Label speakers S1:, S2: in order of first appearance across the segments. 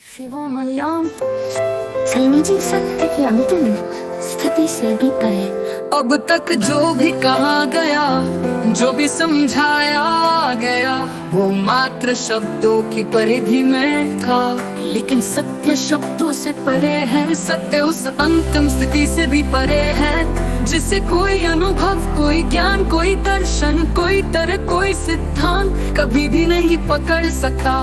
S1: शिवमलयाम सैनी जी सत्य के अंतिम स्थिति से भी परे।
S2: अब तक जो भी कहा गया, जो भी समझाया गया, वो मात्र शब्दों की परिधि में था।
S1: लेकिन सत्य शब्दों से परे है,
S2: सत्य उस अंतिम स्थिति से भी परे है, जिसे कोई अनुभव, कोई ज्ञान, कोई दर्शन, कोई तर्क, कोई सिद्धांत कभी भी नहीं पकड़ सका।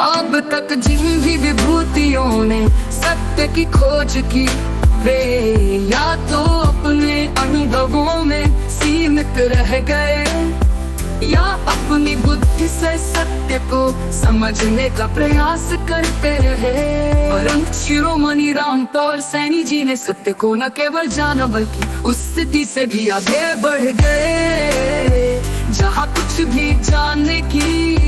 S2: अब तक जिन भी विभूतियों ने सत्य की खोज की, वे या तो अपने अनुभवों में सीमित रह गए, या अपनी बुद्धि से सत्य को समझने का प्रयास करते रहे। परंतु शिरोमणि रामपाल सैनी जी ने सत्य को न केवल जाना, बल्कि उस स्थिति से भी आगे बढ़ गए, जहाँ कुछ भी जानने की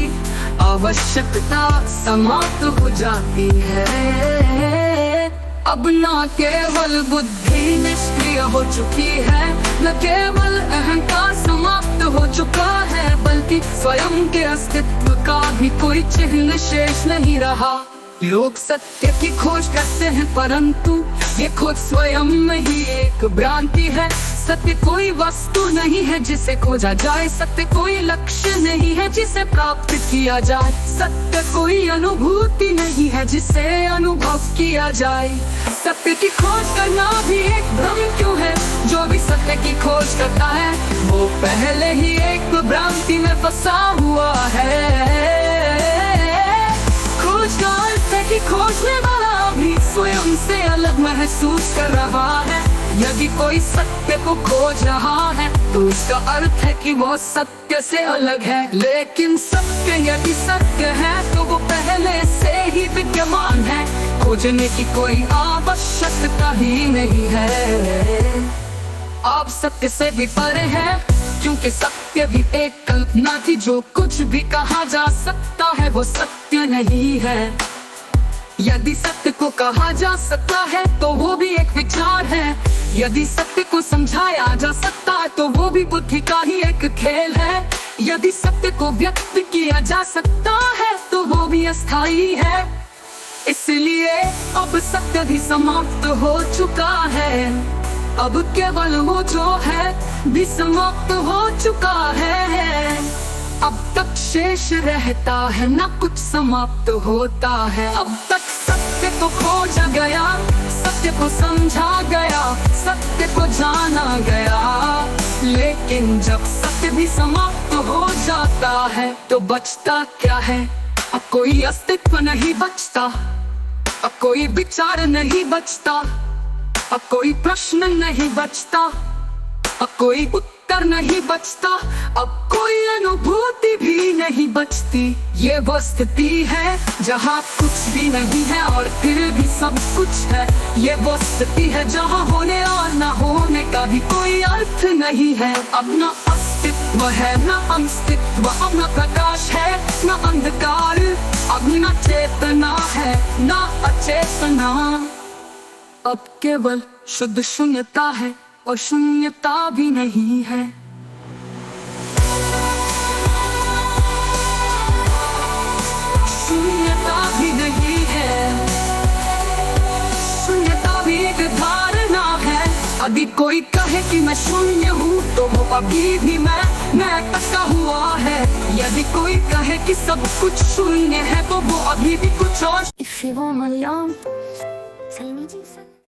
S2: आवश्यकता समाप्त हो जाती है। अब न केवल बुद्धि निष्क्रिय हो चुकी है, न केवल अहंकार समाप्त हो चुका है, बल्कि स्वयं के अस्तित्व का भी कोई चिन्ह शेष नहीं रहा। लोग सत्य की खोज करते हैं, परंतु ये खोज स्वयं में ही एक भ्रांति है। सत्य कोई वस्तु नहीं है जिसे खोजा जाए, सत्य कोई लक्ष्य नहीं है जिसे प्राप्त किया जाए, सत्य कोई अनुभूति नहीं है जिसे अनुभव किया जाए। सत्य की खोज करना भी एक भ्रम क्यों है? जो भी सत्य की खोज करता है, वो पहले ही एक भ्रांति में फंसा हुआ है। की खोजने वाला भी स्वयं से अलग महसूस कर रहा है। यदि कोई सत्य को खोज रहा है, तो उसका अर्थ है कि वो सत्य से अलग है। लेकिन सत्य यदि सत्य है, तो वो पहले से ही विद्यमान है, खोजने की कोई आवश्यकता ही नहीं है। आप सत्य से भी परे है, क्योंकि सत्य भी एक कल्पना थी। जो कुछ भी कहा जा सकता है, वो सत्य नहीं है। यदि सत्य को कहा जा सकता है, तो वो भी एक विचार है। यदि सत्य को समझाया जा सकता है, तो वो भी बुद्धि का ही एक खेल है। यदि सत्य को व्यक्त किया जा सकता है, तो वो भी अस्थायी है। इसलिए अब सत्य भी समाप्त हो चुका है। अब केवल वो जो है भी समाप्त हो चुका है। अब तक शेष रहता है, न कुछ समाप्त होता है। अब तक सत्य को खोजा गया, सत्य को समझा गया, सत्य को जाना गया, लेकिन जब सत्य भी समाप्त हो जाता है, तो बचता क्या है? अब कोई अस्तित्व नहीं बचता, अब कोई विचार नहीं बचता, अब कोई प्रश्न नहीं बचता, अब कोई उत्तर नहीं बचता, अब कोई अनुभूति भी नहीं बचती। ये वो स्थिति है जहाँ कुछ भी नहीं है और फिर भी सब कुछ है। ये वो स्थिति है जहाँ होने और न होने का भी कोई अर्थ नहीं है। अब न अस्तित्व है, न अस्तित्व, अब न प्रकाश है, न अंधकार, अब न चेतना है, न अचेतना। अब केवल शुद्ध शून्यता है, और शून्यता भी नहीं है। शून्यता भी नहीं है, शून्यता भी एक धारणा है। यदि कोई कहे कि मैं शून्य हूँ, तो वो अभी भी मैं टका हुआ है। यदि कोई कहे कि सब कुछ शून्य है, तो वो अभी भी कुछ और।
S1: शिवमलयाम सैनी जी